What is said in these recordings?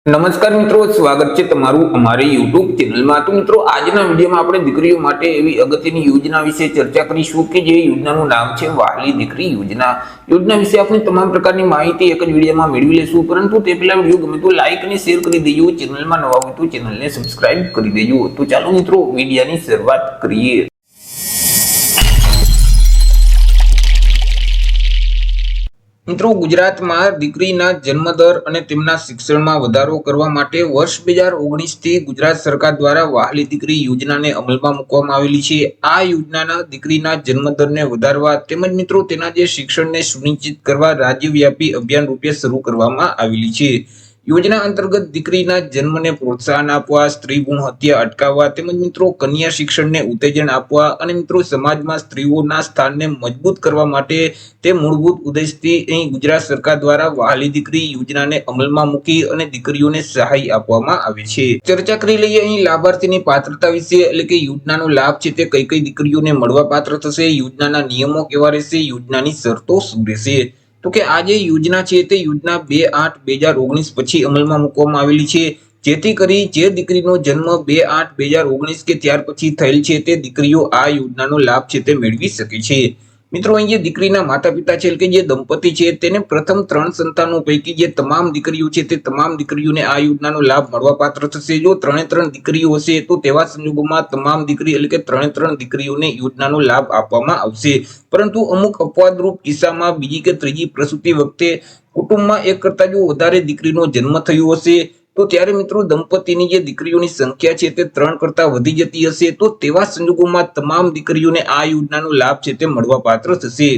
નમસ્કાર મિત્રો, સ્વાગત છે તમારું અમારી યુટ્યુબ ચેનલમાં। તો મિત્રો, આજના વિડીયોમાં આપણે દીકરીઓ માટે એવી અગત્યની યોજના વિશે ચર્ચા કરીશું કે જે યોજનાનું નામ છે વહાલી દીકરી યોજના। યોજના વિશે આપણે તમામ પ્રકારની માહિતી એક જ વિડીયોમાં મેળવી લેશું, પરંતુ તે પહેલા વિડીયો ગમે તો લાઈક અને શેર કરી દેજો। ચેનલમાં નવા હોય તો ચેનલને સબસ્ક્રાઇબ કરી દેજો। તો ચાલો મિત્રો, વિડીયોની શરૂઆત કરીએ। મિત્રો, ગુજરાતમાં દીકરીના જન્મદર અને તેમના શિક્ષણમાં વધારો કરવા માટે વર્ષ 2019 થી ગુજરાત સરકાર દ્વારા વહાલી દીકરી યોજનાને અમલમાં મૂકવામાં આવેલી છે। આ યોજનાના દીકરીના જન્મદરને વધારવા તેમજ મિત્રો તેના જે શિક્ષણને સુનિશ્ચિત કરવા રાજ્યવ્યાપી અભિયાન રૂપે શરૂ કરવામાં આવેલી છે। યોજના અંતર્ગત દીકરીના જન્મને પ્રોત્સાહન આપવા, સ્ત્રી ભ્રૂણ હત્યા અટકાવવા તેમજ મિત્રો કન્યા શિક્ષણને ઉત્તેજન આપવા અને મિત્રો સમાજમાં સ્ત્રીઓના સ્થાનને મજબૂત કરવા માટે તે મૂળભૂત ઉદ્દેશથી અહીં ગુજરાત સરકાર દ્વારા વહાલી દીકરી યોજનાને અમલમાં મૂકી અને દીકરીઓને સહાય આપવામાં આવે છે। ચર્ચા કરી લઈએ અહીં લાભાર્થીની પાત્રતા વિશે, એટલે કે યોજનાનો લાભ છે તે કઈ કઈ દીકરીઓને મળવા પાત્ર થશે, યોજનાના નિયમો કેવા રહેશે, યોજનાની શરતો શું રહેશે। તો કે આ જે યોજના છે તે યોજના 2/8/2019 પછી અમલમાં મૂકવામાં આવેલી છે, જેથી કરી જે દીકરીનો જન્મ 2/8/2019 કે ત્યાર પછી થયેલ છે તે દીકરીઓ આ યોજનાનો લાભ છે તે મેળવી શકે છે। મિત્રો, અહીં જે દીકરીના માતા પિતા છે કે જે દંપતી છે તેને પ્રથમ 3 સંતાનો પૈકી જે તમામ દીકરીઓ છે તે તમામ દીકરીઓને આ યોજનાનો લાભ મળવા પાત્ર થશે। જો 3 દીકરીઓ હશે તો તેવા સંજોગોમાં તમામ દીકરી એટલે કે 3 દીકરીઓને યોજનાનો લાભ આપવામાં આવશે, પરંતુ અમુક અપવાદરૂપ કિસ્સામાં બીજી કે ત્રીજી પ્રસૂતિ વખતે કુટુંબમાં એક કરતાં જો વધારે દીકરીનો જન્મ થયો હશે તો ત્યારે મિત્રો દંપતીની જે દીકરીઓની સંખ્યા છે તે 3 કરતાં વધી જતી હશે તો તેવા સંજોગોમાં તમામ દીકરીઓને આ યોજનાનો લાભ છે તે મળવા પાત્ર થશે।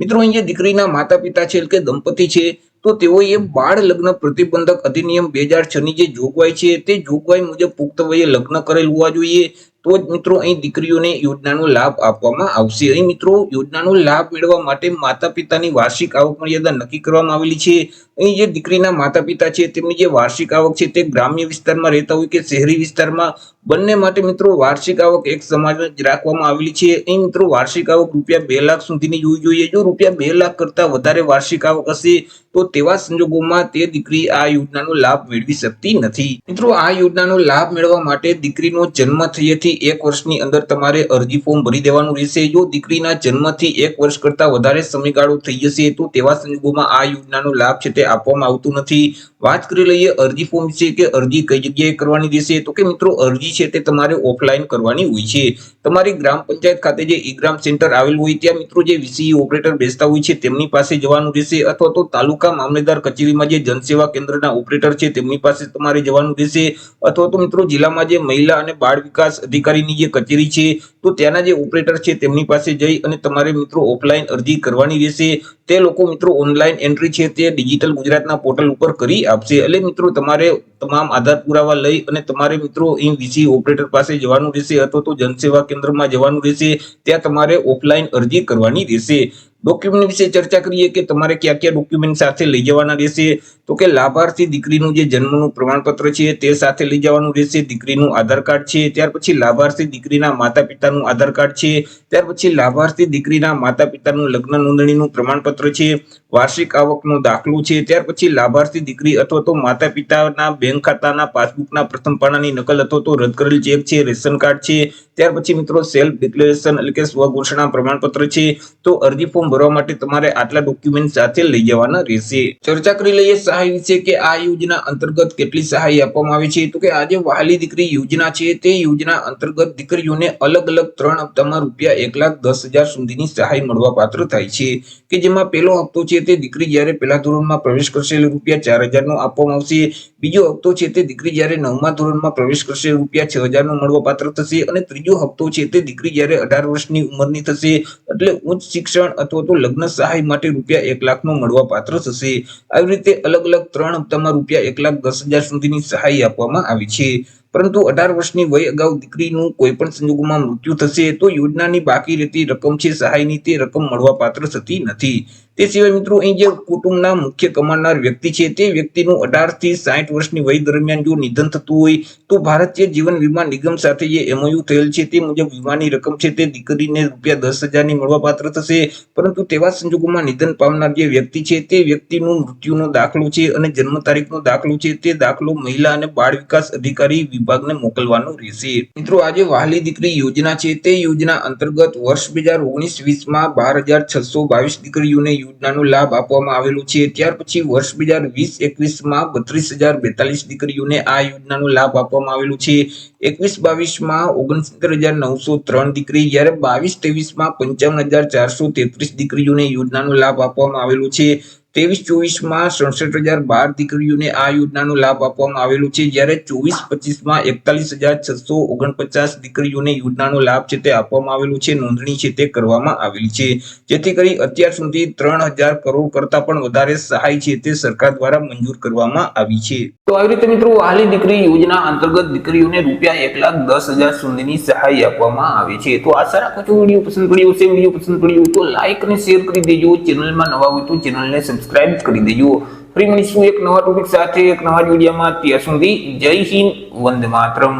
મિત્રો, અહીં જે દીકરીના માતા પિતા છે કે દંપતી છે તો તેઓએ બાળ લગ્ન પ્રતિબંધક અધિનિયમ 2006 ની જે જોગવાઈ છે તે જોગવાઈ મુજબ પુખ્ત વયે લગ્ન કરેલ હોવા જોઈએ, તો જ મિત્રો અહીં દીકરીઓને યોજનાનો લાભ આપવામાં આવશે। અહીં મિત્રો યોજનાનો લાભ મેળવવા માટે માતા પિતાની વાર્ષિક આવક મર્યાદા નક્કી કરવામાં આવેલી છે। અહીં જે દીકરીના માતા પિતા છે તેમની જે વાર્ષિક આવક છે તે ગ્રામ્ય વિસ્તારમાં રહેતા હોય કે શહેરી વિસ્તારમાં, બંને માટે મિત્રો વાર્ષિક આવક એક સમાન જ રાખવામાં આવેલી છે। અહીં મિત્રો વાર્ષિક આવક રૂપિયા 2 લાખ સુધીની હોવી જોઈએ। જો રૂપિયા 2 લાખ કરતાં વધારે વાર્ષિક આવક હશે તો તેવા સંજોગોમાં તે દીકરી આ યોજનાનો લાભ મેળવી શકતી નથી। મિત્રો, આ યોજનાનો લાભ મેળવવા માટે દીકરીનો જન્મ થયેથી 1 વર્ષની અંદર તમારે અરજી ફોર્મ ભરી દેવાનું રહેશે। જો દીકરીના જન્મથી 1 વર્ષ કરતાં વધારે સમયગાળો થઈ જશે તો તેવા સંજોગોમાં આ યોજનાનો લાભ છે તે આપવામાં આવતું નથી। વાત કરી લઈએ અરજી ફોર્મ વિશે કે અરજી કઈ જગ્યાએ કરવાની રહેશે, તો કે મિત્રો અરજી છે તે તમારે ઓફલાઈન કરવાની હોય છે। તમારી ગ્રામ પંચાયત ખાતે જે ઈ ગ્રામ સેન્ટર આવેલું હોય ત્યાં મિત્રો જે વીસીઈ ઓપરેટર બેસતા હોય છે તેમની પાસે જવાનું રહેશે, અથવા તો તાલુકા મામલેદાર કચેરીમાં જે જનસેવા કેન્દ્રના ઓપરેટર છે તેમની પાસે તમારે જવાનું રહેશે, અથવા તો મિત્રો જિલ્લામાં જે મહિલા અને બાળ વિકાસ અધિકારીની જે કચેરી છે તો ત્યાંના જે ઓપરેટર છે તેમની પાસે જઈ અને તમારે મિત્રો ઓફલાઈન અરજી કરવાની રહેશે। તે લોકો મિત્રો ઓનલાઈન એન્ટ્રી છે તે ડિજિટલ ગુજરાતના પોર્ટલ ઉપર કરી આપશે। એટલે મિત્રો તમારે તમામ આધાર પુરાવા લઈ અને તમારે મિત્રો અહીં વીસીઈ ઓપરેટર પાસે જવાનું રહેશે, અથવા તો જનસેવા કેન્દ્રમાં જવાનું રહેશે, ત્યાં તમારે ઓફલાઈન અરજી કરવાની રહેશે। ડોક્યુમેન્ટ વિશે ચર્ચા કરીએ કે તમારે કયા કયા ડોક્યુમેન્ટ સાથે લઈ જવાના રહેશે, તો કે લાભાર્થી દીકરીનું જે જન્મનું પ્રમાણપત્ર છે તે સાથે લઈ જવાનું રહેશે, દીકરીનું આધાર કાર્ડ છે, ત્યાર પછી લાભાર્થી દીકરીના માતા પિતાનું આધાર કાર્ડ છે, ત્યાર પછી લાભાર્થી દીકરીના માતા પિતાનું લગ્ન નોંધણીનું પ્રમાણપત્ર છે, વાર્ષિક આવકનો દાખલો છે, ત્યાર પછી લાભાર્થી દીકરી અથવા તો માતા પિતાના બેંક ખાતાના પાસબુકના પ્રથમ પાનાની નકલ અથવા તો રદ કરેલ ચેક છે, રેશન કાર્ડ છે, ત્યાર પછી મિત્રો સેલ્ફ ડિક્લેરેશન એટલે કે સ્વઘોષણા પ્રમાણપત્ર છે। તો અરજી ફોર્મ ભરવા માટે તમારે આટલા ડોક્યુમેન્ટ સાથે લઈ જવાના રહેશે। ચર્ચા કરી લઈએ સહાય વિશે કે આ યોજના અંતર્ગત કેટલી સહાય આપવામાં આવે છે, તો કે આ જે વહાલી દીકરી યોજના છે તે યોજના અંતર્ગત દીકરીઓને અલગ અલગ 3 હપ્તામાં રૂપિયા 1,10,000 સુધીની સહાય મળવા પાત્ર થાય છે, કે જેમાં પહેલો હપ્તો છે તે દીકરી જ્યારે પહેલા ધોરણમાં પ્રવેશ કરશે એટલે રૂપિયા 4,000 નો આપવામાં આવશે, બીજો હપ્તો છે તે દીકરી જ્યારે 9મા ધોરણમાં પ્રવેશ કરશે રૂપિયા 6,000 નો મળવા પાત્ર થશે, અને ત્રીજો હપ્તો છે તે દીકરી જ્યારે 18 વર્ષની ઉંમરની થશે એટલે ઉચ્ચ શિક્ષણ અથવા તો લગ્ન સહાય માટે રૂપિયા 1 લાખ નો મળવા પાત્ર થશે। આવી રીતે અલગ અલગ 3 હપ્તામાં રૂપિયા 1,10,000 સુધીની સહાય આપવામાં આવી છે। પરંતુ 18 વર્ષની વય અગાઉ દીકરીનું કોઈ પણ સંજોગોમાં મૃત્યુ થશે તો યોજનાની બાકી રહેતી રકમ છે સહાયની તે રકમ મળવા પાત્ર થતી નથી। તે સિવાય મિત્રો અહીં જે કુટુંબના મુખ્ય કમાનાર વ્યક્તિ છે તે વ્યક્તિનું 18 થી 60 વર્ષની વય દરમિયાન જો નિધન થતું હોય તો ભારતીય જીવન વીમા નિગમ સાથે જે MOU થયેલ છે તે મુજબ વીમાની રકમ છે તે દીકરીને ₹10,000 ની મળવાપાત્ર થશે. પરંતુ તેવા સંજોગોમાં નિધન પામનાર જે વ્યક્તિ છે તે વ્યક્તિનું મૃત્યુનો દાખલો છે અને જન્મ તારીખનો દાખલો છે તે દાખલો મહિલા અને બાળ વિકાસ અધિકારી વિભાગને મોકલવાનો રહેશે. મિત્રો આજે વહાલી દીકરી યોજના છે તે યોજના અંતર્ગત વર્ષ 2019-20માં 12,622 દીકરીઓને યોજનાનો લાભ આપવામાં આવેલો છે. ત્યાર પછી વર્ષ 2020-21માં 32,042 દીકરીઓને આ યોજનાનો લાભ આપવામાં આવેલો છે. 21-22માં 69,903 દીકરી, જ્યારે 22-23માં 55,433 દીકરીઓને યોજનાનો લાભ આપવામાં આવેલો છે. 23-24માં 67,012 દીકરીઓને આ યોજનાનો લાભ આપવામાં આવેલો છે, જ્યારે 24-25માં 41,649 દીકરીઓને યોજનાનો લાભ છે તે આપવામાં આવેલો છે. નોંધણી છે તે કરવામાં આવેલી છે, જેથી કરી અત્યાર સુધી 3,000 કરોડ કરતા પણ વધારે સહાય છે તે સરકાર દ્વારા મંજૂર કરવામાં આવી છે. તો આવી રીતે મિત્રો વહાલી દીકરી યોજના અંતર્ગત દીકરીઓને ₹1,10,000 સુધીની સહાય આપવામાં આવે છે. તો આશા રાખું છું વિડીયો પસંદ પડ્યો હશે. વિડીયો પસંદ પડ્યો હોય તો લાઈક અને શેર કરી દેજો. ચેનલમાં નવા હોય તો ચેનલને સબસ્ક્રાઇબ કરી દેજો. ફરી મળીશું એક નવા ટોપિક સાથે એક નવા વિડીયોમાં. ત્યાં સુધી જય હિન્દ, વંદે માતરમ.